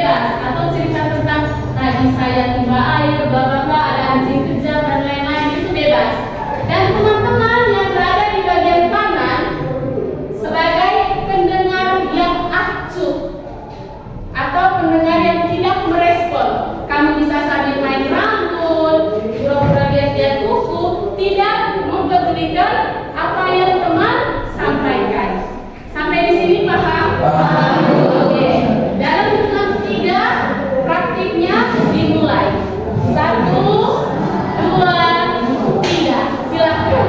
bebas. Atau cerita tentang tadi saya tiba air, bla bla bla, ada anjing kejam dan lain-lain, itu bebas. Dan teman-teman yang berada di bagian kanan sebagai pendengar yang aktif atau pendengar yang tidak merespon. Kamu bisa sambil main rambut, pura-pura lihat-lihat buku, tidak mempedulikan apa yang teman sampaikan. Sampai di sini paham? Paham. Oke. Dalam hitungan ketiga, praktiknya dimulai. 1, 2, 3. Silakan.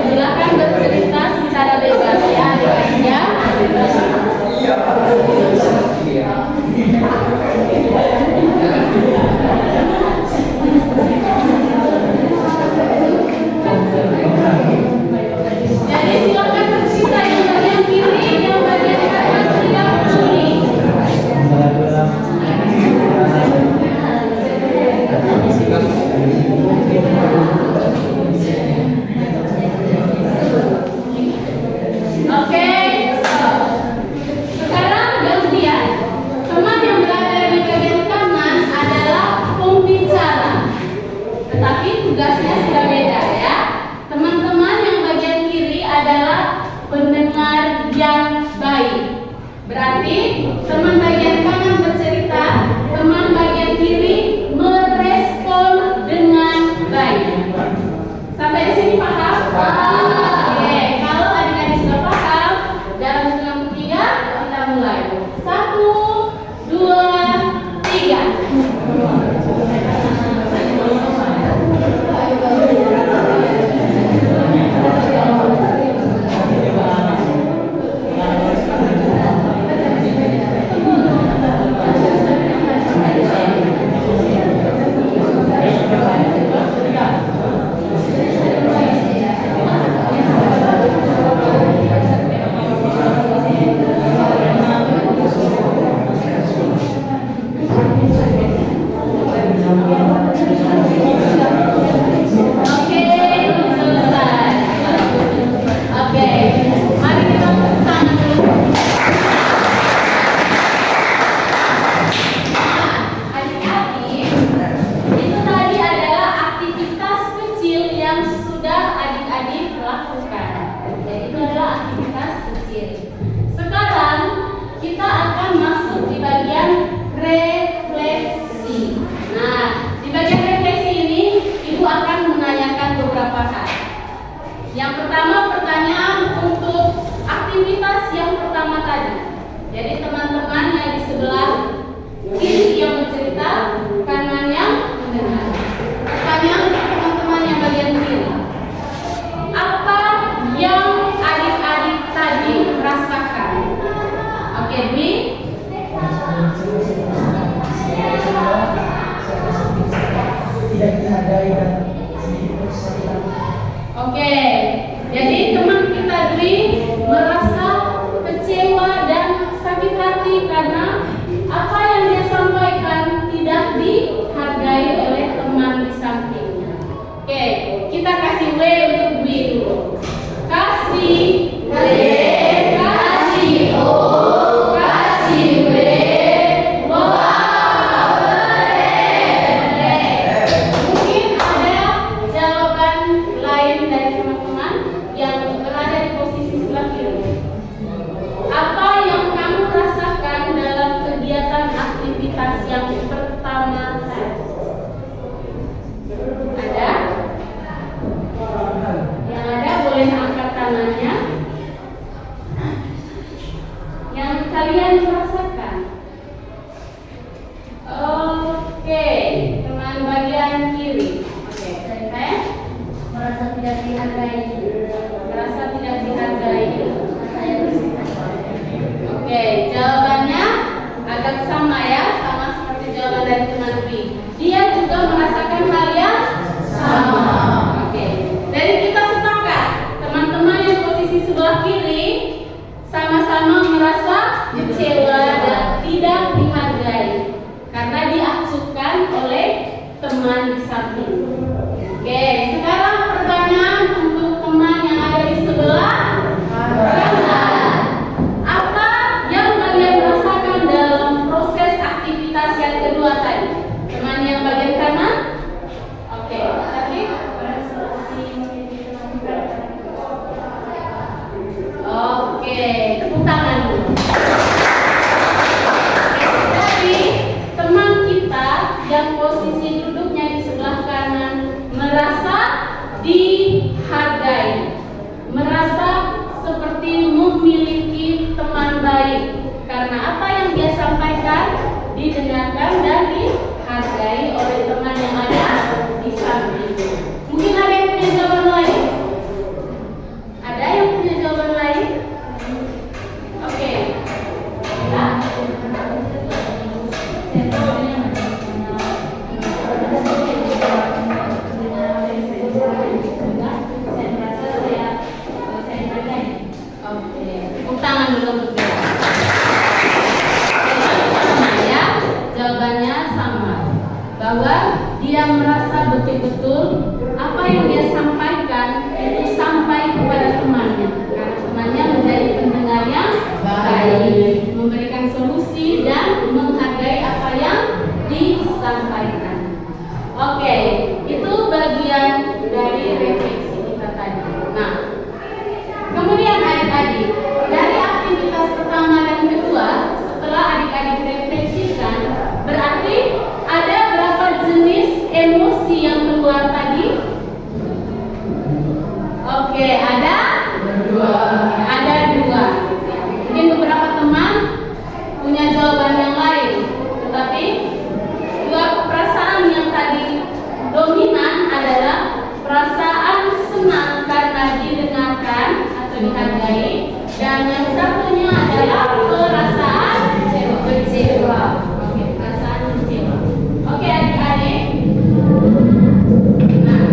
Silakan bercerita secara bebas ya, adik-adiknya. Jadi silakan bercerita yang bagian kiri, yang bagian kanan tidak peduli. Oke, sekarang gantian. Teman yang berada di bagian kanan adalah pembicara, tetapi tugasnya sudah beda ya. Teman-teman yang bagian kiri adalah pendengar yang baik. Berarti teman bagian kanan bercerita, teman bagian kiri merespon dengan baik. Sampai di sini paham? Oke, kalau adik-adik sudah paham, dalam hitungan ketiga kita mulai. 1, 2, 3. Oke, selesai. Oke, mari kita tepuk tangan dulu. Nah, adik-adik, itu tadi adalah aktivitas kecil yang sudah adik-adik lakukan. Jadi itu adalah aktivitas kecil. Sekarang kita akan masuk di bagian refleksi. Nah, di bagian refleksi ini Ibu akan menanyakan beberapa hal. Yang pertama, pertanyaan untuk aktivitas yang pertama tadi. Jadi teman-teman yang di sebelah kiri yang bercerita, kanan yang mendengar. Pertanyaan untuk teman-teman yang bagian kiri. Apa yang adik-adik tadi rasakan? Oke, Dwi. Tidak dihargai dan sedikit sakit. Oke, jadi teman kita Dwi merasa kecewa dan sakit hati karena apa yang dia sampaikan tidak dihargai oleh teman di sampingnya. Oke, kita kasih W untuk Dwi dulu. Kasih W, kasih O, kasih W. Mungkin ada jawaban lain dari teman-teman yang berada di posisi sebelah kiri. Apa yang kamu rasakan dalam kegiatan aktivitas yang pertama tadi? Ada? Yang ada boleh angkat tangannya. Yang kalian rasakan. Oke, teman bagian kiri. Oke, saya merasa tidak dihargai. merasa tidak dihargai. Saya bersikap. Oke, jawabannya agak sama ya, sama seperti jawaban dari teman Dwi. Dia juga merasakan hal yang sama. Oke, jadi kita sepakat teman-teman yang posisi sebelah kiri sama-sama merasa kecewa dan tidak dihargai. teman di samping. Oke, sekarang pertanyaan untuk teman yang ada di sebelah kanan. Apa yang kalian rasakan dalam proses aktivitas yang kedua tadi? Teman yang bagian kanan? Oke, Sati? Oke, tepuk tangan dulu. Jadi, teman kita yang posisi duduknya di sebelah kanan merasa dihargai, merasa seperti memiliki teman baik karena apa yang dia sampaikan didengarkan dan dihargai oleh teman yang ada di samping. Mungkin ada yang punya jawaban lain? Ada yang punya jawaban lain? Oke. Ya. Oke, tepuk tangan dulu untuk dia. Sama ya, jawabannya sama. Bahwa dia merasa betul-betul apa yang dia sampaikan itu sampai kepada temannya. Karena temannya menjadi pendengar yang baik, memberikan solusi dan menghargai apa yang disampaikan. Oke, itu bagian dari refleksi kita tadi. Nah, kemudian adik-adik, dari aktivitas pertama dan kedua, setelah adik-adik refleksikan, berarti ada berapa jenis emosi yang keluar tadi? Oke, ada dua. Ada dua. Mungkin beberapa teman punya jawaban yang lain, tetapi dua perasaan yang tadi dominan adalah perasaan senang karena didengarkan atau dihargai, dan yang satunya adalah perasaan kecewa. Oke, perasaan kecewa. Oke, adik-adik. Nah,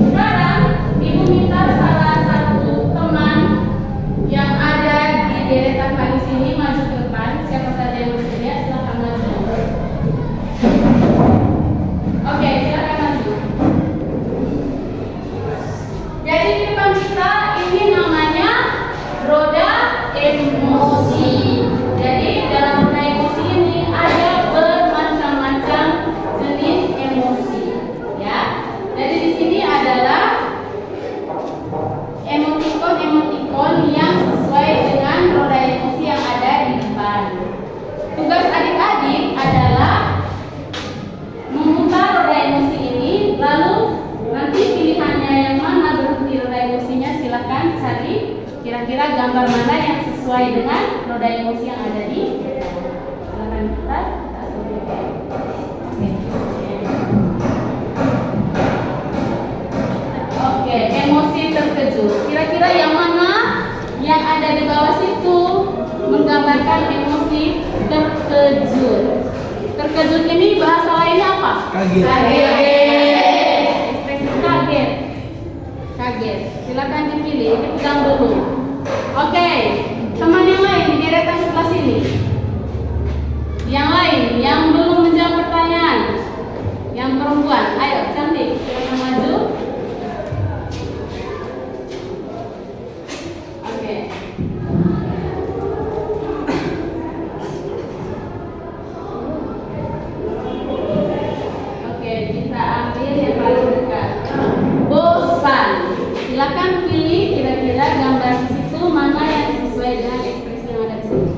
sekarang ibu minta salah satu teman yang ada di deretan kami sini maju ke depan. Siapa saja yang bersedia silakan maju. Oke, silakan maju. Jadi di depan kita ini namanya roda emosi. Jadi dalam roda emosi ini ada bermacam-macam jenis emosi, ya. Jadi di sini adalah emotikon yang sesuai dengan roda emosi yang ada di depan. Tugas adik-adik adalah memutar roda emosi ini, lalu nanti pilihannya yang mana berhenti roda emosinya silakan cari kira-kira gambar mana yang sesuai dengan roda emosi yang ada di silakan putar. Oke, emosi terkejut. Kira-kira yang mana yang ada di bawah situ menggambarkan emosi terkejut? Terkejut ini bahasa lainnya apa? Kaget. Ekspresi kaget. Kaget. Silakan dipilih. Ini pegang dulu. Oke. Teman yang lain di deretan sebelah sini. Yang lain yang belum menjawab pertanyaan. Yang perempuan. Ayo, cantik. Silakan maju. Oke. Oke, kita ambil yang paling dekat. Bosan. Silakan pilih kira-kira gambar di situ mana yang sesuai dengan ekspresi yang ada di sini.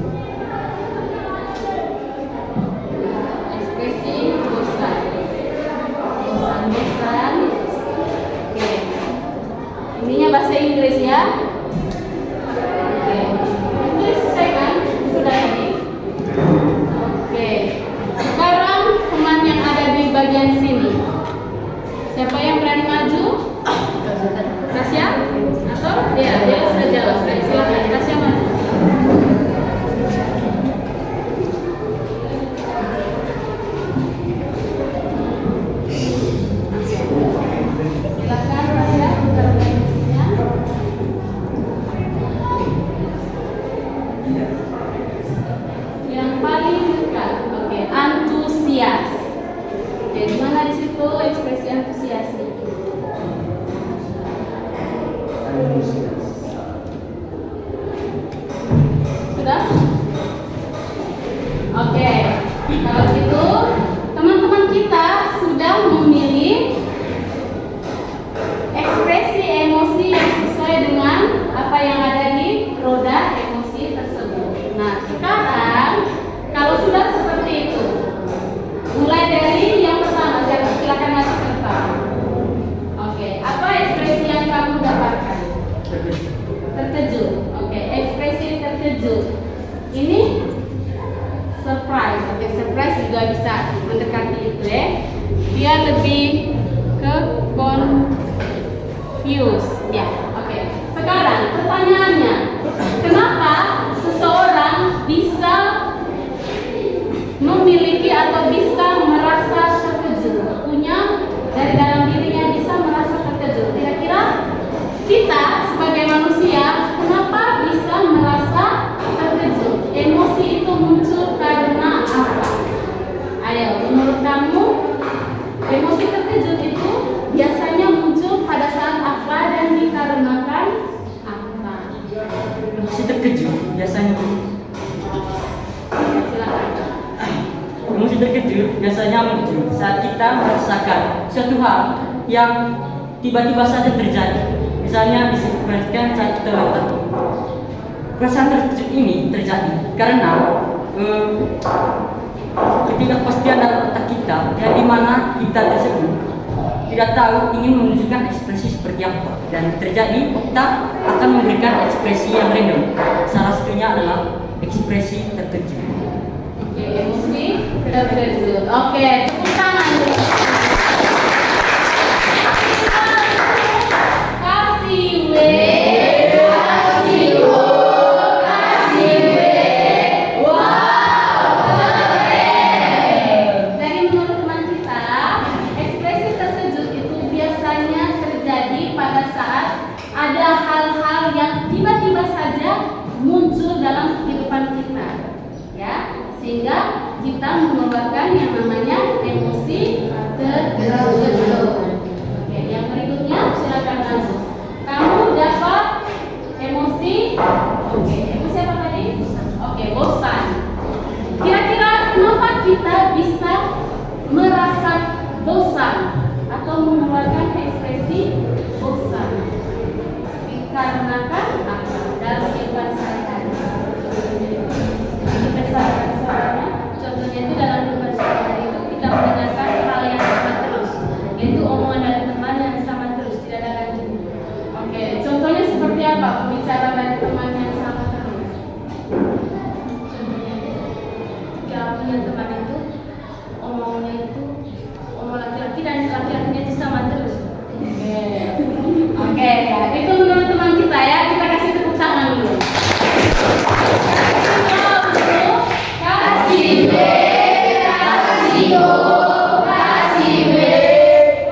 Ekspresi bosan. Bosan. Oke. Ininya bahasa Inggris ya. Oke. Inggris selesai kan? Sudah ini. Oke. Sekarang teman yang ada di bagian sini. Siapa yang berani maju? Tasya? Atau dia sudah jawab. Baik, silakan Tasya maju. Silakan Tasya, buka emosinya. Yang paling dekat, oke, antusias. Oke, di mana di situ? Sudah? Oke, kalau gitu teman-teman kita sudah memilih ekspresi emosi yang sesuai dengan apa yang ada di roda emosi tersebut. Nah, sekarang kalau sudah seperti itu, mulai dari yang pertama, silakan masuk ke depan. Oke, apa ekspresi yang kamu dapatkan? Terkejut. Oke, ekspresi terkejut. Ini surprise. Oke, surprise juga bisa mendekati itu ya. Dia lebih ke confused. Ya, oke. Sekarang pertanyaannya, kenapa seseorang bisa memiliki atau bisa merasa terkejut? Punya dari dalam dirinya bisa merasa terkejut. Kira-kira kita sebagai manusia kenapa bisa merasa terkejut? Emosi itu muncul karena apa? Ayo, menurut kamu emosi terkejut itu biasanya muncul pada saat apa dan dikarenakan apa? Emosi terkejut biasanya. Silakan. Emosi terkejut biasanya muncul saat kita merasakan suatu hal yang tiba-tiba saja terjadi. Misalnya disebutkan saat kita ulang tahun. Perasaan terkejut ini terjadi karena ketidakpastian dalam otak kita, yang dimana kita tersebut tidak tahu ingin menunjukkan ekspresi seperti apa, dan terjadi otak akan memberikan ekspresi yang random. Salah satunya adalah ekspresi terkejut. Oke, emosi terkejut. Oke, tepuk tangan. Kasih W, kasih O, kasih W. Wow, keren. Jadi menurut teman kita, ekspresi terkejut itu biasanya terjadi pada saat ada hal-hal yang tiba-tiba saja muncul dalam kehidupan kita, ya, sehingga kita mengeluarkan yang namanya emosi terkejut. Oke, yang berikutnya silakan masuk. Kamu dapat emosi, oke, emosi apa tadi? Oke, bosan. Kira-kira kenapa kita bisa merasa bosan atau mengeluarkan ekspresi bosan? Dikarenakan apa? Dalam kehidupan sehari-hari. Besarkan suaranya. Contohnya itu dalam kehidupan sehari-hari itu kita mendengarkan hal yang sama terus, yaitu omongan dari teman yang sama terus, tidak ada lanjutnya. Oke, contohnya seperti apa pembicaraan dari teman yang sama terus? Contohnya, jika punya teman itu omongnya itu omong laki-laki dan laki-lakinya itu sama terus. Oke, ya. Itu menurut teman kita ya. Kita kasih tepuk tangan dulu. Kasih W, kasih O, kasih W.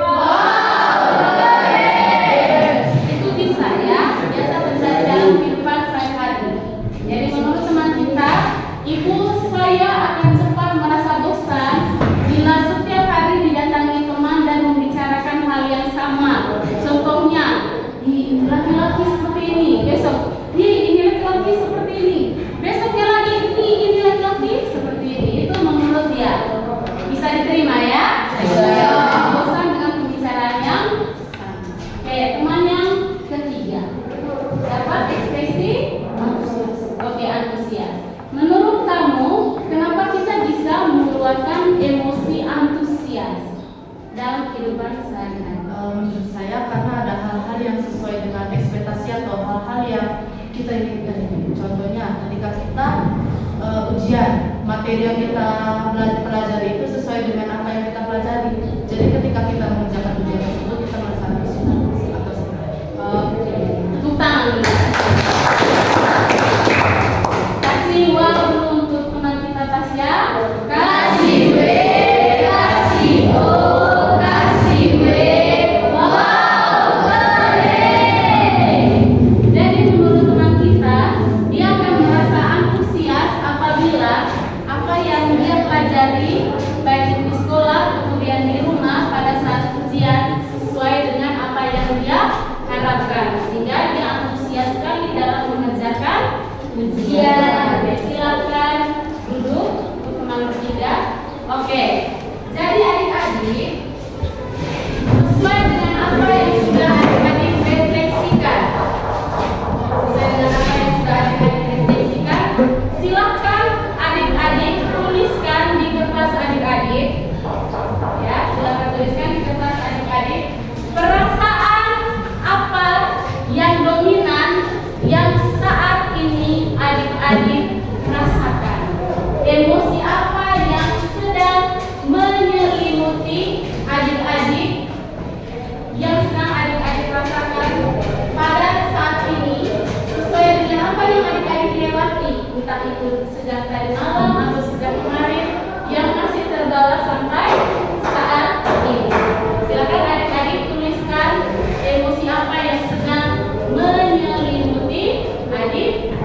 Wow, keren. Itu bisa ya. Biasa terjadi dalam kehidupan sehari-hari. Jadi menurut teman kita, ibu saya akan cepat merasa bosan bila setiap hari didatangi teman dan membicarakan hal yang sama. Contohnya, ini laki-laki seperti ini, besok ini laki-laki seperti ini, besoknya lagi ini laki-laki seperti ini. Itu menurut dia bisa diterima ya? Bisa. Bosan dengan pembicaraan yang sama. Oke, teman yang ketiga dapat ekspresi antusias. Oke, antusias. Menurut kamu, kenapa kita bisa mengeluarkan emosi antusias dalam kehidupan sehari-hari? Menurut saya karena ada hal-hal yang sesuai dengan ekspektasi atau hal-hal yang kita inginkan. Contohnya ketika kita ujian, materi yang kita pelajari itu sesuai dengan apa yang kita pelajari. Jadi ketika kita mengerjakan ujian tersebut, kita merasa antusias atau senang. Oke, tepuk tangan dulu. Kasih wow dulu untuk teman kita Tasya. Kasih W, kasih O, kasih W. Wow, keren. Jadi menurut teman kita, dia akan merasa antusias apabila apa yang dia pelajari baik itu di sekolah kemudian di rumah pada saat ujian sesuai dengan apa yang dia harapkan, sehingga dia antusias sekali dalam mengerjakan ujian. dulu untuk nomor 3. Oke. Jadi adik-adik, sesuai dengan apa yang sudah adik-adik refleksikan. Sesuai dengan apa yang sudah adik-adik refleksikan, silakan adik-adik tuliskan di kertas adik-adik. Ya, silakan tuliskan di kertas adik-adik perasaan apa yang dominan yang saat ini adik-adik rasakan. Emosi apa yang sedang menyelimuti adik-adik, yang sedang adik-adik rasakan pada saat ini, sesuai dengan apa yang adik-adik lewati, entah itu sejak tadi malam atau sejak kemarin, yang masih terbawa sampai saat ini. Silakan adik-adik tuliskan emosi apa yang sedang menyelimuti adik.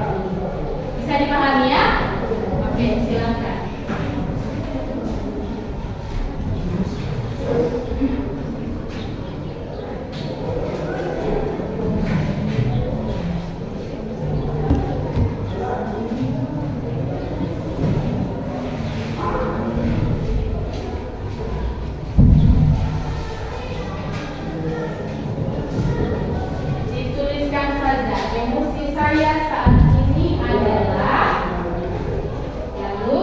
Bisa dipahami ya? Oke, silakan. Dituliskan saja emosi saya saat ini adalah, lalu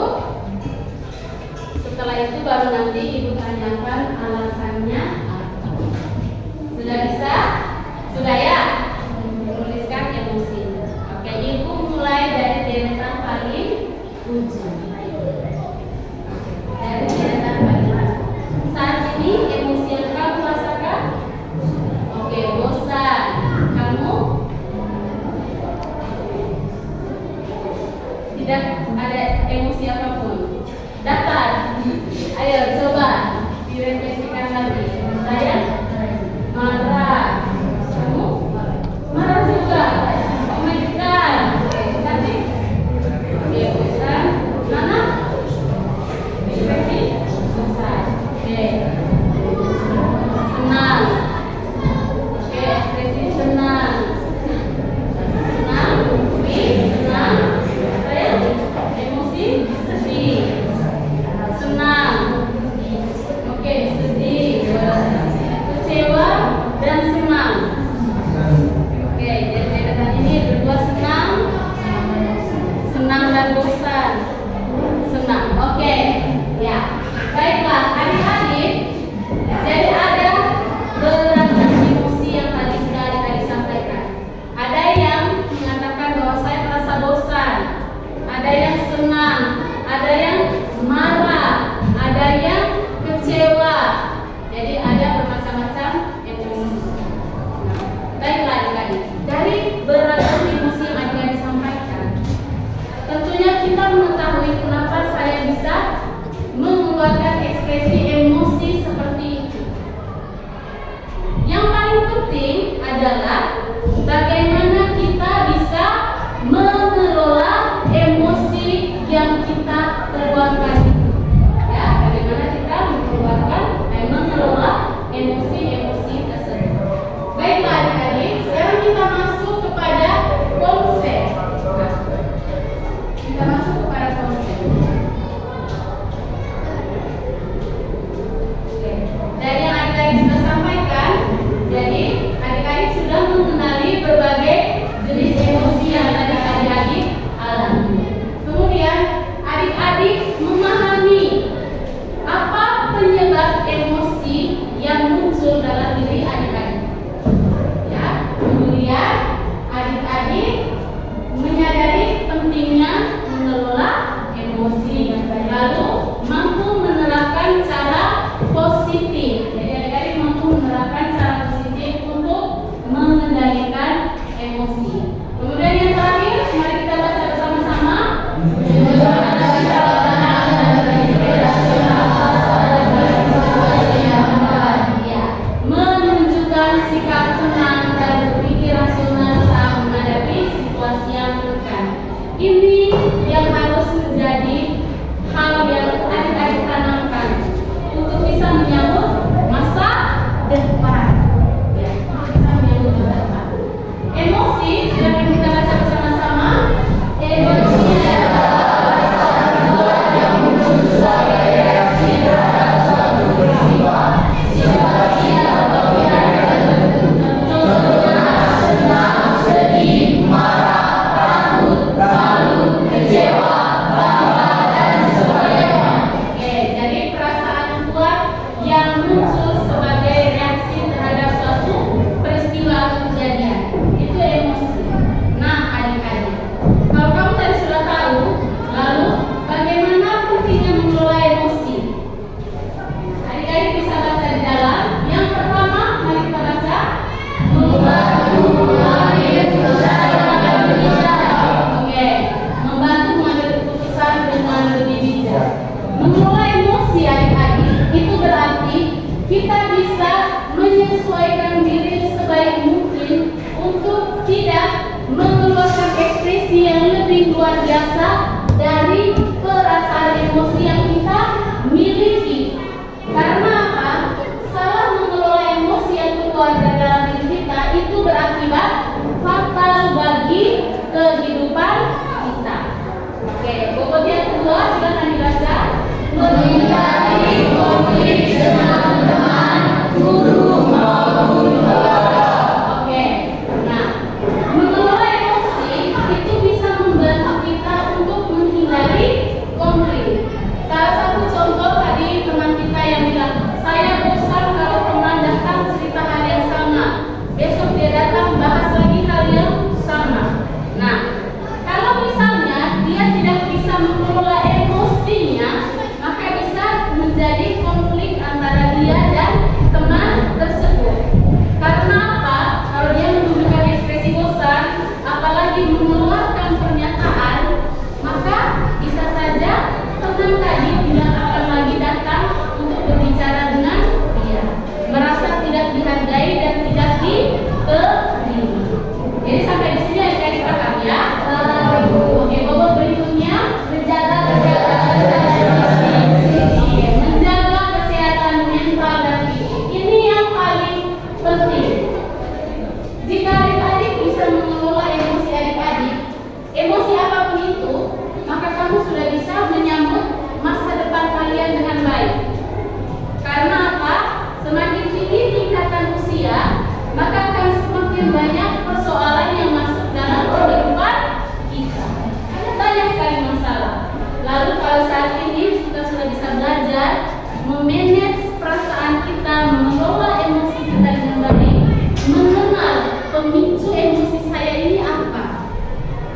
setelah itu baru nanti ibu tanyakan alasannya apa. Sudah bisa? Sudah ya? Tuliskan emosinya. Oke, ibu mulai dari deretan paling ujung. Dari deretan paling ujung. Saat ini emosi yang kamu rasakan? Oke, bosan. Kamu? Tidak ada emosi apapun. Datar. Ayo coba direfleksikan lagi. Saya marah. Kamu? Marah juga. Oh my god. Oke, cantik. Oke, bosan. Mana? Ekspresi? Bosan. Oke. Senang. Oke, ekspresi senang. Senang, senang. Saya emosi sedih. Senang. Oke, sedih. Kecewa dan senang. Oke, jadi deretan ini berdua senang. Senang dan bosan. Senang. Oke. Ya. Baiklah, adik-adik. Jadi ada beragam emosi yang tadi sudah adik-adik sampaikan. Ada yang mengatakan bahwa saya merasa bosan, ada yang senang, ada yang marah, ada yang kecewa. Jadi ada bermacam-macam emosi. Baiklah adik-adik, dari beragam emosi yang adik-adik sampaikan, tentunya kita mengetahui kenapa saya bisa mengeluarkan ekspresi emosi seperti itu. Yang paling penting adalah bagaimana kita bisa mengelola emosi yang kita keluarkan itu. Ya, bagaimana kita mengelola emosi-emosi tersebut. Baiklah adik-adik, sekarang kita masuk kepada konsep. Kita masuk kepada konsep. Oke. Dari yang adik-adik sudah sampaikan, jadi adik-adik sudah mengenali berbagai jenis emosi yang tadi adik-adik alami. Kemudian adik-adik memahami apa penyebab emosi yang muncul dalam diri adik-adik. Ya, kemudian adik-adik menyadari pentingnya mengelola emosi, lalu mampu menerapkan cara positif. Jadi adik-adik mampu menerapkan cara positif untuk mengendalikan emosi. Kemudian yang terakhir, mari kita baca bersama-sama. Ya, menunjukkan sikap tenang dan berpikir rasional saat menghadapi situasi yang menekan. Ini yang harus menjadi hal yang adik-adik tanamkan untuk bisa menyambut masa depan. Ya, untuk bisa menyambut masa depan. Emosi, silakan kita baca bersama-sama. Emosi adalah lebih luar biasa dari perasaan emosi yang kita miliki. Karena apa? Salah mengelola emosi yang keluar dari dalam diri kita itu berakibat fatal bagi kehidupan kita. Oke, bobot yang kedua silakan dibaca. Menghindari konflik dengan teman, guru maupun keluarga. Oke, nah mengelola emosi itu bisa membantu kita untuk menghindari konflik. Salah satu contoh tadi teman kita yang bilang, saya bosan kalau teman datang cerita hal yang sama, besok dia datang bahas lagi hal yang sama. Nah, kalau misalnya dia tidak bisa mengelola emosinya, maka bisa menjadi konflik antara dia dan teman tersebut. Karena apa? Kalau dia menunjukkan ekspresi bosan, apalagi mengeluarkan pernyataan, maka bisa saja teman tadi tidak akan lagi datang untuk berbicara dengan dia, merasa tidak dihargai dan tidak diterima. Jadi sampai di sini adik-adik paham ya. Oke, bobot berikutnya menjaga kesehatan fisik, menjaga kesehatan mental dan fisik. Ini yang paling penting. Jika adik-adik bisa mengelola emosi adik-adik, emosi apapun itu, maka kamu sudah bisa menyambut masa depan kalian dengan baik. Karena apa? Semakin tinggi tingkatan usia, maka akan semakin banyak persoalan yang masuk dalam kehidupan kita. Ada banyak sekali masalah. Lalu kalau saat ini kita sudah bisa belajar memanage perasaan kita, mengelola emosi kita dengan baik, mengenal pemicu emosi saya ini apa.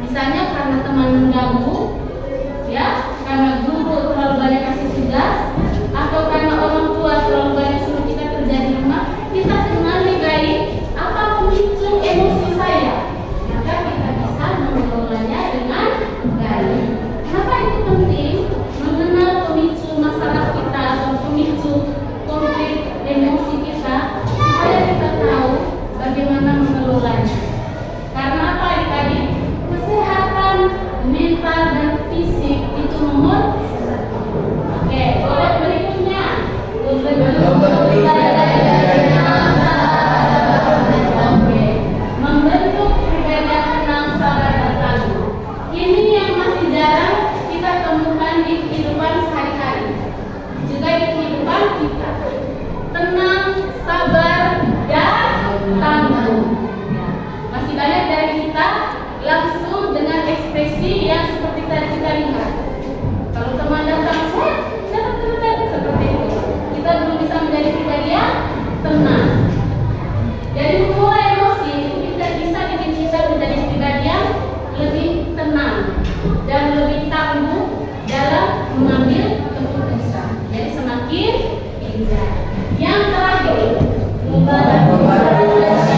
Misalnya karena teman mengganggu, ya, karena guru terlalu banyak kasih tugas, atau karena orang tua terlalu banyak suruh kita kerja di rumah, kita kenali baik apa pemicu emosi saya, maka kita bisa mengelolanya dengan baik. Kenapa itu penting? Mengenal pemicu masalah kita atau pemicu konflik emosi kita, supaya kita tahu bagaimana mengelolanya. Karena apa adik-adik? Kesehatan mental dan fisik itu nomor satu. Oke, bobot berikutnya. Oke, membentuk pribadi yang tenang, sabar dan tangguh. Ini yang masih jarang kita temukan di kehidupan sehari-hari, juga di kehidupan kita. Tenang, sabar dan tangguh. Masih banyak dari kita langsung dengan ekspresi yang seperti tadi kita lihat. Kalau teman datang, seperti itu. Kita belum bisa menjadi pribadi yang tenang. Jadi mengelola emosi itu kita bisa bikin kita menjadi pribadi yang lebih tenang dan lebih tangguh dalam mengambil keputusan. Jadi semakin bijak. Yang terakhir, membantu beradaptasi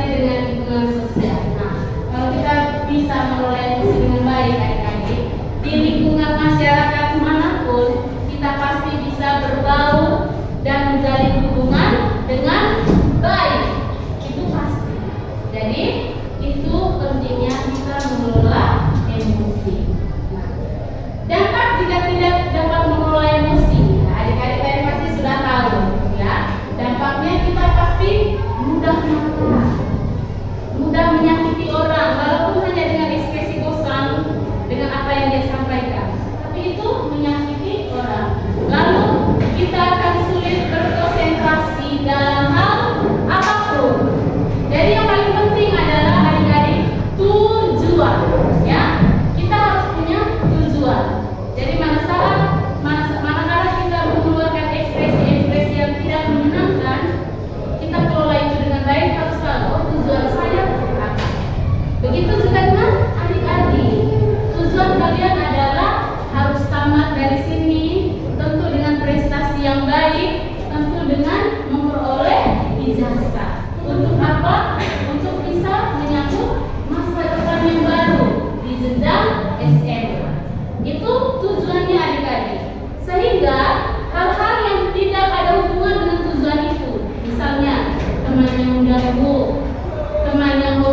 dengan lingkungan sosial. Nah, kalau kita bisa mengelola emosi dengan baik, adik-adik, di lingkungan masyarakat manapun kita pasti bisa berbaur dan menjalin hubungan dengan baik. Itu pasti. Jadi itu penting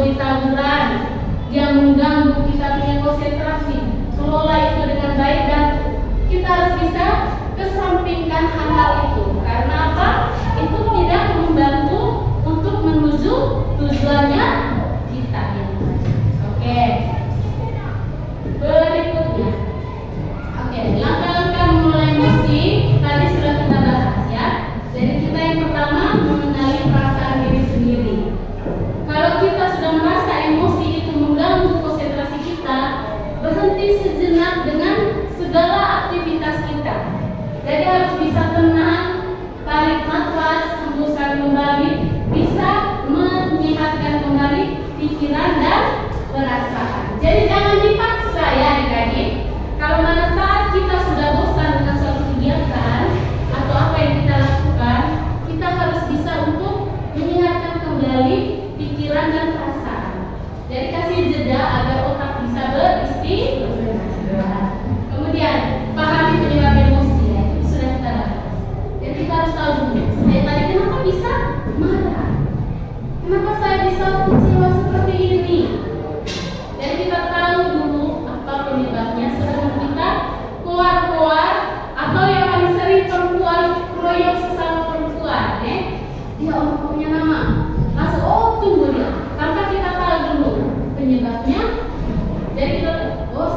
menjadi tawuran yang mengganggu kita punya konsentrasi. Kelola itu dengan baik dan kita harus bisa kesampingkan hal-hal itu. Karena apa? Itu tidak membantu untuk menuju tujuannya kita. Oke. Berikutnya. Oke, langkah-langkah memulai emosi tadi sudah kita bahas ya. Jadi kita yang pertama mengenali perasaan diri sendiri. Kalau kita sudah merasa emosi itu mengganggu konsentrasi kita, berhenti sejenak dengan segala aktivitas kita. Jadi harus bisa tenang, tarik nafas, hembuskan kembali, bisa menyehatkan kembali pikiran dan perasaan. Jadi jangan dipaksa ya adik-adik. Kalau pada saat kita sudah bosan dengan suatu kegiatan atau apa yang kita lakukan, kita harus bisa untuk menyehatkan kembali pikiran dan perasaan. Jadi kasih jeda agar otak bisa beristirahat. Kemudian pahami penyebab emosi ya, itu sudah kita bahas. Jadi kita harus tahu dulu. Saya tadi kenapa bisa marah? Kenapa saya bisa kecewa seperti ini? Jadi kita tahu dulu apa penyebabnya sebelum kita keluar atau yang paling sering perempuan keroyok sesama perempuan, dia orang punya nama, langsung tunggu dia, tanpa kita tahu dulu penyebabnya. Jadi kita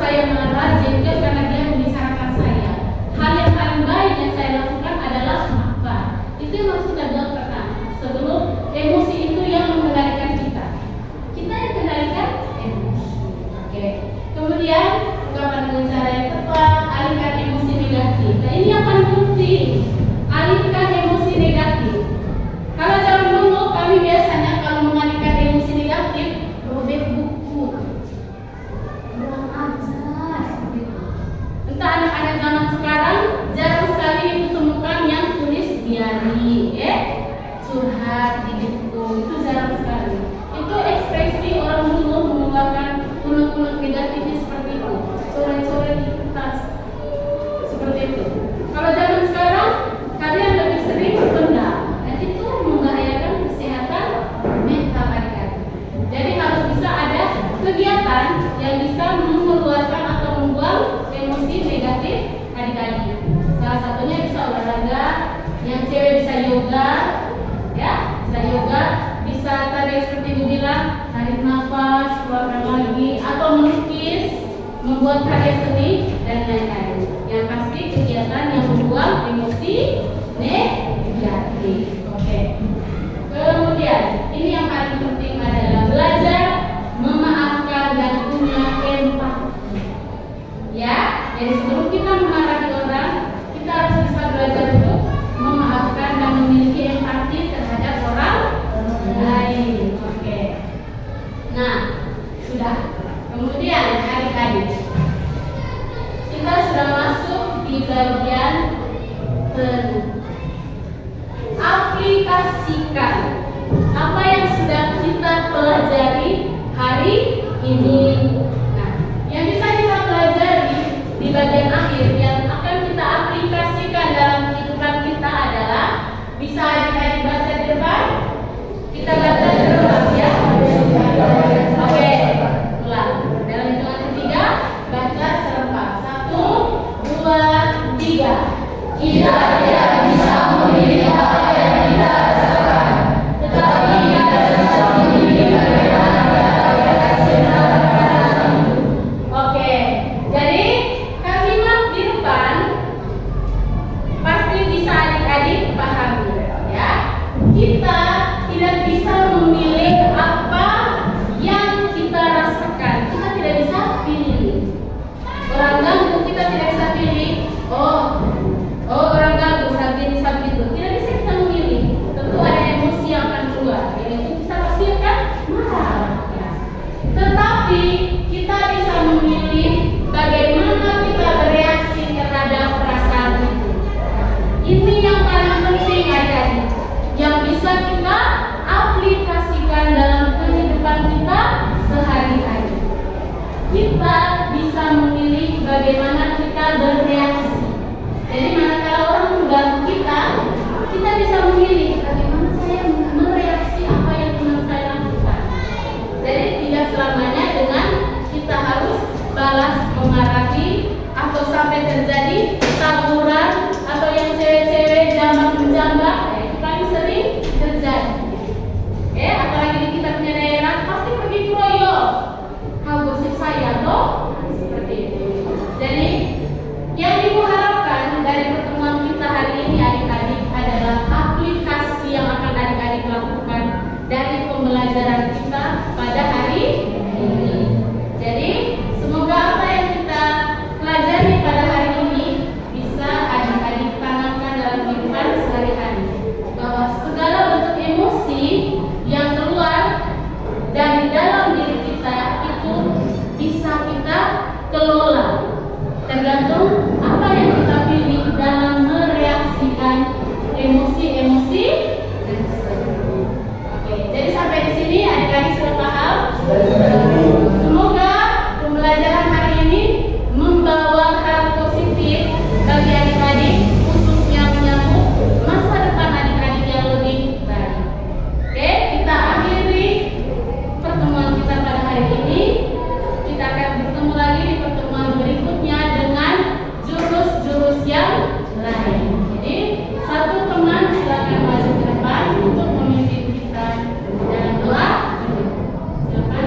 saya marah jengkel karena dia membicarakan saya. Hal yang paling baik yang saya lakukan adalah apa? Itu yang harus kita buat pertama sebelum emosi itu yang mengendalikan kita. Kita yang kendalikan emosi. Oke. Kemudian ungkapan dengan cara yang tepat, alihkan emosi negatif. Nah ini yang paling penting, alihkan emosi negatif. Kalau zaman dulu kami biasanya kalau mengalihkan emosi negatif, robek buku, buang aja seperti itu. Entah anak-anak zaman sekarang jarang sekali ditemukan yang tulis diari, curhat di buku, itu jarang sekali. Itu ekspresi orang dulu mengeluarkan unek-unek negatifnya seperti itu, coret-coret di kertas seperti itu. Kalau zaman sekarang kalian lebih sering pendam, dan itu membahayakan kesehatan mental adik-adik. Jadi harus bisa ada kegiatan yang bisa mengeluarkan atau membuang emosi negatif adik-adik. Salah satunya bisa olahraga, yang cewek bisa yoga, ya, bisa yoga, bisa tadi seperti ibu bilang, tarik nafas, keluarkan lagi, atau melukis, membuat karya seni dan lain-lain. Yang pasti kegiatan yang membuang emosi negatif. Oke. Kemudian ini yang paling penting adalah belajar memaafkan dan punya empati. Ya, jadi sebelum kita memarahi orang, kita harus bisa belajar untuk memaafkan dan memiliki empati terhadap orang lain. Oke. Nah, sudah. Kemudian adik-adik, kita sudah masuk di bagian penuh. Aplikasikan apa yang sudah kita pelajari hari ini. Nah, yang bisa kita pelajari di bagian akhir yang akan kita aplikasikan dalam kehidupan kita adalah bisa adik-adik baca di depan. Kita baca serempak ya. Oke, ulang. Dalam hitungan ketiga, baca serempak. 1, 2, 3. Kita tidak bisa memilih apa yang kita rasakan, tetapi kita bisa memilih bagaimana kita bereaksikan perasaan itu. Oke, jadi kalimat di depan pasti bisa adik-adik pahami ya. Kita tidak bisa memilih apa yang kita rasakan. Kita tidak bisa pilih. Orang ganggu kita tidak bisa pilih. Orang ganggu saat ini saat itu. Tidak bisa kita memilih. Tentu ada emosi yang akan keluar. Jadi kita pasti akan marah. Ya. Tetapi kita bisa memilih bagaimana kita bereaksi terhadap perasaan itu. Ini yang paling penting adik-adik, yang bisa kita aplikasikan dalam kehidupan kita sehari-hari. Kita bisa memilih bagaimana kita bereaksi. Jadi manakala orang mengganggu kita, kita bisa memilih bagaimana saya mereaksi apa yang teman saya lakukan. Jadi hari ini. Kita akan bertemu lagi di pertemuan berikutnya dengan jurus-jurus yang lain. Jadi satu teman silakan maju ke depan untuk memimpin kita dalam doa. Silakan.